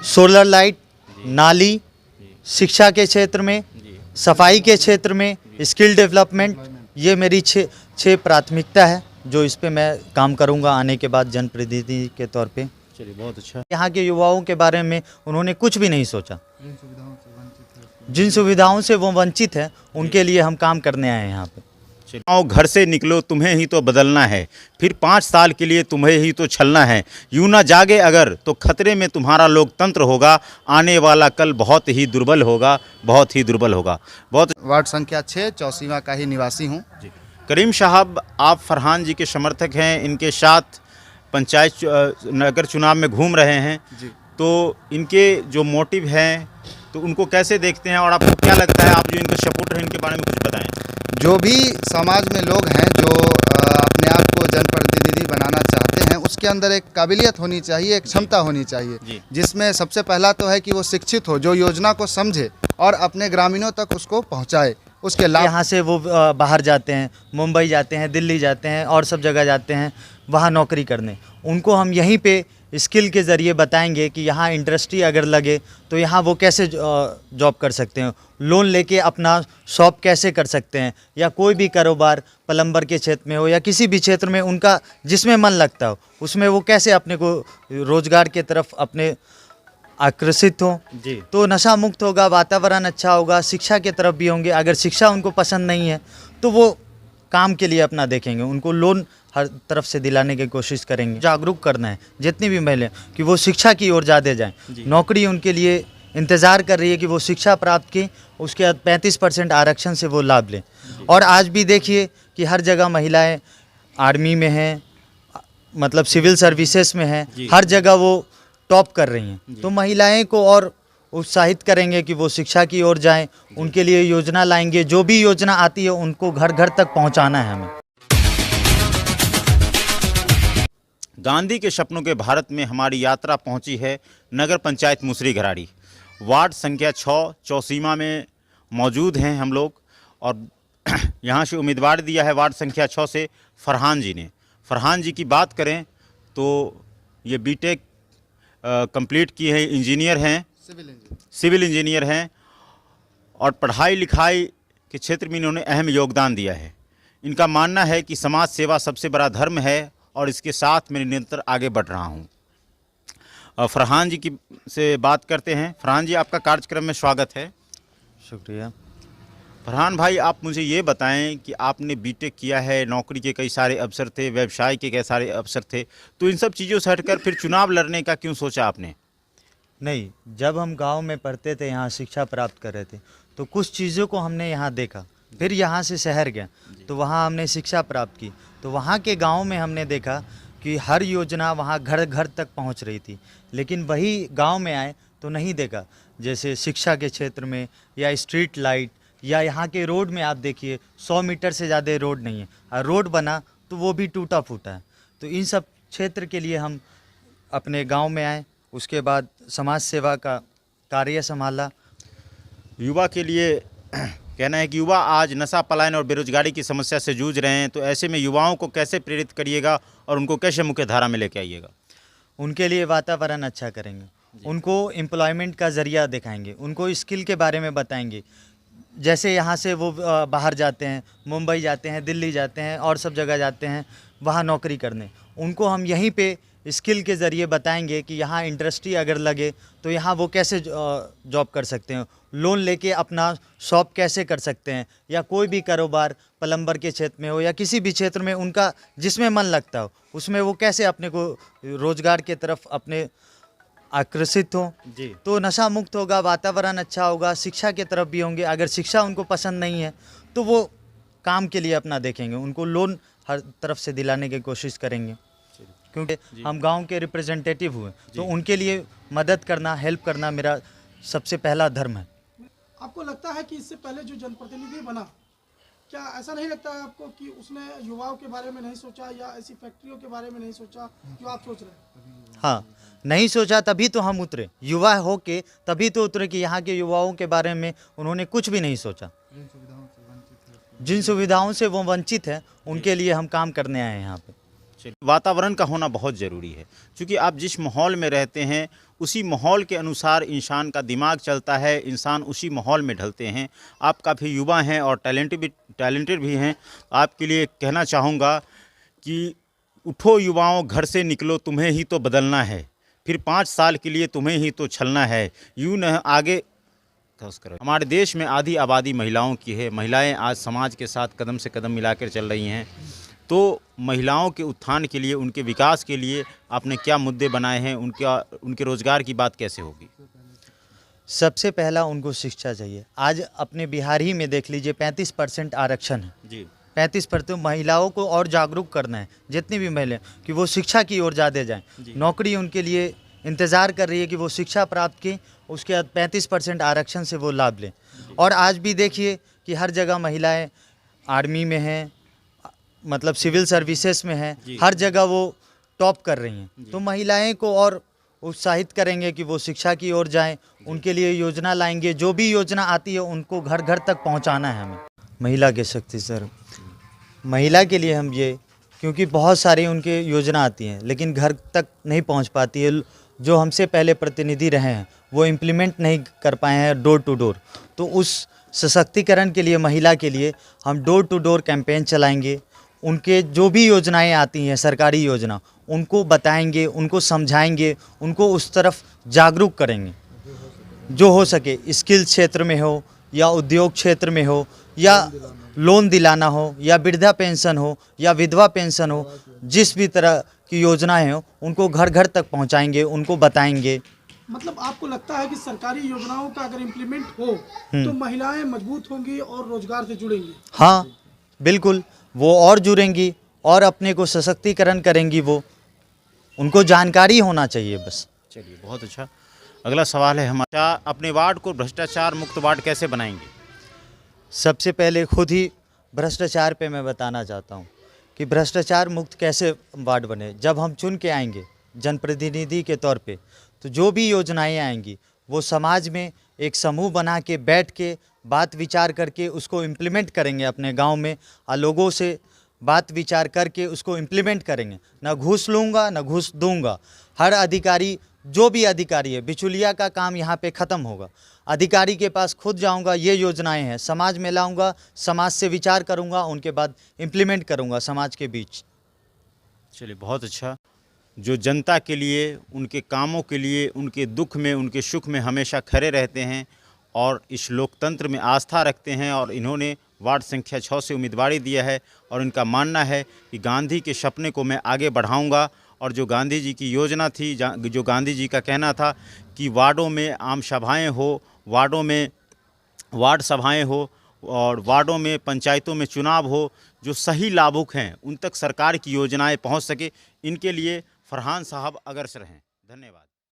Solar light, नाली, शिक्षा के क्षेत्र में, सफाई के क्षेत्र में, स्किल डेवलपमेंट, ये मेरी छः प्राथमिकता है जो इस पे मैं काम करूंगा आने के बाद जनप्रतिनिधि के तौर पे। चलिए, बहुत अच्छा। यहाँ के युवाओं के बारे में उन्होंने कुछ भी नहीं सोचा। जिन सुविधाओं से वो वंचित है उनके लिए हम काम करने आए हैं यहाँ पे। आओ, घर से निकलो तुम्हें ही तो बदलना है, फिर 5 साल के लिए तुम्हें ही तो छलना है। यूं ना जागे अगर तो खतरे में तुम्हारा लोकतंत्र होगा, आने वाला कल बहुत ही दुर्बल होगा, बहुत ही दुर्बल होगा। बहुत। वार्ड संख्या 6 चौसीमा का ही निवासी हूँ। करीम साहब, आप फरहान जी के समर्थक हैं, इनके साथ पंचायत नगर चुनाव में घूम रहे हैं जी। तो इनके जो मोटिव हैं तो उनको कैसे देखते हैं और आपको क्या लगता है, आप जो इनके सपोर्टर हैं इनके बारे में कुछ बताएं। जो भी समाज में लोग हैं जो अपने आप को जनप्रतिनिधि बनाना चाहते हैं, उसके अंदर एक काबिलियत होनी चाहिए, एक क्षमता होनी चाहिए, जिसमें सबसे पहला तो है कि वो शिक्षित हो, जो योजना को समझे और अपने ग्रामीणों तक उसको पहुंचाए, उसके लाभ। यहाँ से वो बाहर जाते हैं, मुंबई जाते हैं, दिल्ली जाते हैं और सब जगह जाते हैं वहाँ नौकरी करने। उनको हम यहीं पे स्किल के ज़रिए बताएंगे कि यहाँ इंडस्ट्री अगर लगे तो यहाँ वो कैसे जॉब कर सकते हैं, लोन लेके अपना शॉप कैसे कर सकते हैं, या कोई भी कारोबार प्लम्बर के क्षेत्र में हो या किसी भी क्षेत्र में उनका जिसमें मन लगता हो उसमें वो कैसे अपने को रोज़गार के तरफ अपने आकर्षित हो। जी। तो नशा मुक्त होगा, वातावरण अच्छा होगा, शिक्षा के तरफ भी होंगे। अगर शिक्षा उनको पसंद नहीं है तो वो काम के लिए अपना देखेंगे, उनको लोन हर तरफ से दिलाने की कोशिश करेंगे। जागरूक करना है जितनी भी महिलाएं कि वो शिक्षा की ओर ज़्यादा जाएं। नौकरी उनके लिए इंतज़ार कर रही है कि वो शिक्षा प्राप्त की, उसके बाद 35% आरक्षण से वो लाभ लें। और आज भी देखिए कि हर जगह महिलाएं आर्मी में हैं, मतलब सिविल सर्विसेज में हैं, हर जगह वो टॉप कर रही हैं। तो महिलाएं को और उत्साहित करेंगे कि वो शिक्षा की ओर जाएं, उनके लिए योजना लाएंगे, जो भी योजना आती है उनको घर घर तक पहुंचाना है हमें। गांधी के सपनों के भारत में हमारी यात्रा पहुंची है नगर पंचायत मुसरी घराड़ी, वार्ड संख्या 6 चौसीमा में मौजूद हैं हम लोग। और यहाँ से उम्मीदवार दिया है वार्ड संख्या 6 से फरहान जी ने। फरहान जी की बात करें तो ये बीटेक कंप्लीट किए हैं, इंजीनियर हैं, सिविल इंजीनियर हैं और पढ़ाई लिखाई के क्षेत्र में इन्होंने अहम योगदान दिया है। इनका मानना है कि समाज सेवा सबसे बड़ा धर्म है और इसके साथ मैं निरंतर आगे बढ़ रहा हूँ। फरहान जी की से बात करते हैं। फरहान जी, आपका कार्यक्रम में स्वागत है। शुक्रिया। फरहान भाई, आप मुझे ये बताएं कि आपने बीटेक किया है, नौकरी के कई सारे अवसर थे, व्यवसाय के कई सारे अवसर थे, तो इन सब चीज़ों से हटकर फिर चुनाव लड़ने का क्यों सोचा आपने? नहीं, जब हम गांव में पढ़ते थे, यहाँ शिक्षा प्राप्त कर रहे थे, तो कुछ चीज़ों को हमने यहाँ देखा। फिर यहाँ से शहर गया तो वहाँ हमने शिक्षा प्राप्त की, तो वहाँ के गांव में हमने देखा कि हर योजना वहाँ घर घर तक पहुँच रही थी। लेकिन वही गांव में आए तो नहीं देखा, जैसे शिक्षा के क्षेत्र में या स्ट्रीट लाइट या यहाँ के रोड में आप देखिए 100 मीटर से ज़्यादा रोड नहीं है, और रोड बना तो वो भी टूटा फूटा है। तो इन सब क्षेत्र के लिए हम अपने गांव में आए, उसके बाद समाज सेवा का कार्य संभाला। युवा के लिए कहना है कि युवा आज नशा पलायन और बेरोजगारी की समस्या से जूझ रहे हैं, तो ऐसे में युवाओं को कैसे प्रेरित करिएगा और उनको कैसे मुख्य धारा में लेके आइएगा? उनके लिए वातावरण अच्छा करेंगे, उनको एम्प्लॉयमेंट का ज़रिया दिखाएंगे, उनको स्किल के बारे में बताएंगे। जैसे यहाँ से वो बाहर जाते हैं, मुंबई जाते हैं, दिल्ली जाते हैं और सब जगह जाते हैं वहाँ नौकरी करने। उनको हम यहीं पे स्किल के ज़रिए बताएंगे कि यहाँ इंडस्ट्री अगर लगे तो यहाँ वो कैसे जॉब कर सकते हैं, लोन लेके अपना शॉप कैसे कर सकते हैं, या कोई भी कारोबार प्लम्बर के क्षेत्र में हो या किसी भी क्षेत्र में उनका जिसमें मन लगता हो उसमें वो कैसे अपने को रोज़गार के तरफ अपने आकर्षित हो। जी। तो नशा मुक्त होगा, वातावरण अच्छा होगा, शिक्षा के तरफ भी होंगे। अगर शिक्षा उनको पसंद नहीं है तो वो काम के लिए अपना देखेंगे, उनको लोन हर तरफ से दिलाने की कोशिश करेंगे, क्योंकि हम गांव के रिप्रेजेंटेटिव हुए तो उनके लिए मदद करना, हेल्प करना मेरा सबसे पहला धर्म है। आपको लगता है कि इससे पहले जो जनप्रतिनिधि बना, क्या ऐसा नहीं लगता है आपको कि उसने युवाओं के बारे में नहीं सोचा या ऐसी फैक्ट्रियों के बारे में नहीं सोचा जो आप सोच रहे हैं? हाँ, नहीं सोचा, तभी तो हम उतरे, युवा हो के तभी तो उतरे कि यहाँ के युवाओं के बारे में उन्होंने कुछ भी नहीं सोचा। जिन सुविधाओं से वो वंचित है उनके लिए हम काम करने आए हैं यहाँ पे। वातावरण का होना बहुत ज़रूरी है, क्योंकि आप जिस माहौल में रहते हैं उसी माहौल के अनुसार इंसान का दिमाग चलता है, इंसान उसी माहौल में ढलते हैं। आप काफ़ी युवा हैं और टैलेंटेड भी हैं। आपके लिए कहना चाहूँगा कि उठो युवाओं, घर से निकलो, तुम्हें ही तो बदलना है, फिर 5 साल के लिए तुम्हें ही तो छलना है, यूँ न आगे करो। हमारे देश में आधी आबादी महिलाओं की है। महिलाएं आज समाज के साथ कदम से कदम मिलाकर चल रही हैं। तो महिलाओं के उत्थान के लिए, उनके विकास के लिए आपने क्या मुद्दे बनाए हैं? उनके रोज़गार की बात कैसे होगी? सबसे पहला उनको शिक्षा चाहिए। आज अपने बिहार ही में देख लीजिए 35% आरक्षण है जी 35% महिलाओं को और जागरूक करना है, जितनी भी महिलाएं, कि वो शिक्षा की ओर ज़्यादा जाएं। नौकरी उनके लिए इंतज़ार कर रही है कि वो शिक्षा प्राप्त की, उसके बाद 35% आरक्षण से वो लाभ लें। और आज भी देखिए कि हर जगह महिलाएं आर्मी में हैं, मतलब सिविल सर्विसेज में हैं, हर जगह वो टॉप कर रही हैं। तो महिलाएं को और उत्साहित करेंगे कि वो शिक्षा की ओर जाएं, उनके लिए योजना लाएंगे। जो भी योजना आती है उनको घर घर तक पहुंचाना है हमें। महिला के शक्ति सर, महिला के लिए हम ये, क्योंकि बहुत सारी उनके योजना आती हैं लेकिन घर तक नहीं पहुंच पाती है। जो हमसे पहले प्रतिनिधि रहे हैं वो इम्प्लीमेंट नहीं कर पाए हैं डोर टू डोर। तो उस सशक्तिकरण के लिए, महिला के लिए हम डोर टू डोर कैंपेन चलाएंगे। उनके जो भी योजनाएं आती हैं, सरकारी योजना, उनको बताएंगे, उनको समझाएंगे, उनको उस तरफ जागरूक करेंगे। जो हो सके, स्किल क्षेत्र में हो या उद्योग क्षेत्र में हो, या लोन दिलाना हो, या वृद्धा पेंशन हो, या विधवा पेंशन हो, जिस भी तरह की योजनाएं हो उनको घर घर तक पहुंचाएंगे, उनको बताएंगे। मतलब आपको लगता है कि सरकारी योजनाओं का अगर इम्प्लीमेंट हो तो महिलाएं मजबूत होंगी और रोजगार से जुड़ेंगी? हाँ बिल्कुल, वो और जुड़ेंगी और अपने को सशक्तिकरण करेंगी। वो, उनको जानकारी होना चाहिए बस। चलिए, बहुत अच्छा। अगला सवाल है हमारा, अपने वार्ड को भ्रष्टाचार मुक्त वार्ड कैसे बनाएंगे? सबसे पहले खुद ही भ्रष्टाचार पे मैं बताना चाहता हूँ कि भ्रष्टाचार मुक्त कैसे वार्ड बने। जब हम चुन के आएंगे जनप्रतिनिधि के तौर पे, तो जो भी योजनाएं आएंगी वो समाज में एक समूह बना के बैठ के बात विचार करके उसको इम्प्लीमेंट करेंगे अपने गांव में, और लोगों से बात विचार करके उसको इम्प्लीमेंट करेंगे। ना घूस लूँगा ना घूस दूंगा। हर अधिकारी, जो भी अधिकारी है, बिचौलिया का काम यहाँ पे ख़त्म होगा। अधिकारी के पास खुद जाऊंगा, ये योजनाएं हैं, समाज में लाऊंगा, समाज से विचार करूंगा, उनके बाद इम्प्लीमेंट करूंगा समाज के बीच। चलिए, बहुत अच्छा। जो जनता के लिए, उनके कामों के लिए, उनके दुख में, उनके सुख में हमेशा खड़े रहते हैं और इस लोकतंत्र में आस्था रखते हैं, और इन्होंने वार्ड संख्या 6 से उम्मीदवारी दिया है और इनका मानना है कि गांधी के सपने को मैं आगे बढ़ाऊंगा। और जो गांधी जी की योजना थी, जो गांधी जी का कहना था कि वार्डों में आम सभाएं हो, वार्डों में वार्ड सभाएं हो, और वार्डों में, पंचायतों में चुनाव हो, जो सही लाभुक हैं उन तक सरकार की योजनाएं पहुंच सके, इनके लिए फरहान साहब अग्रसर हैं। धन्यवाद।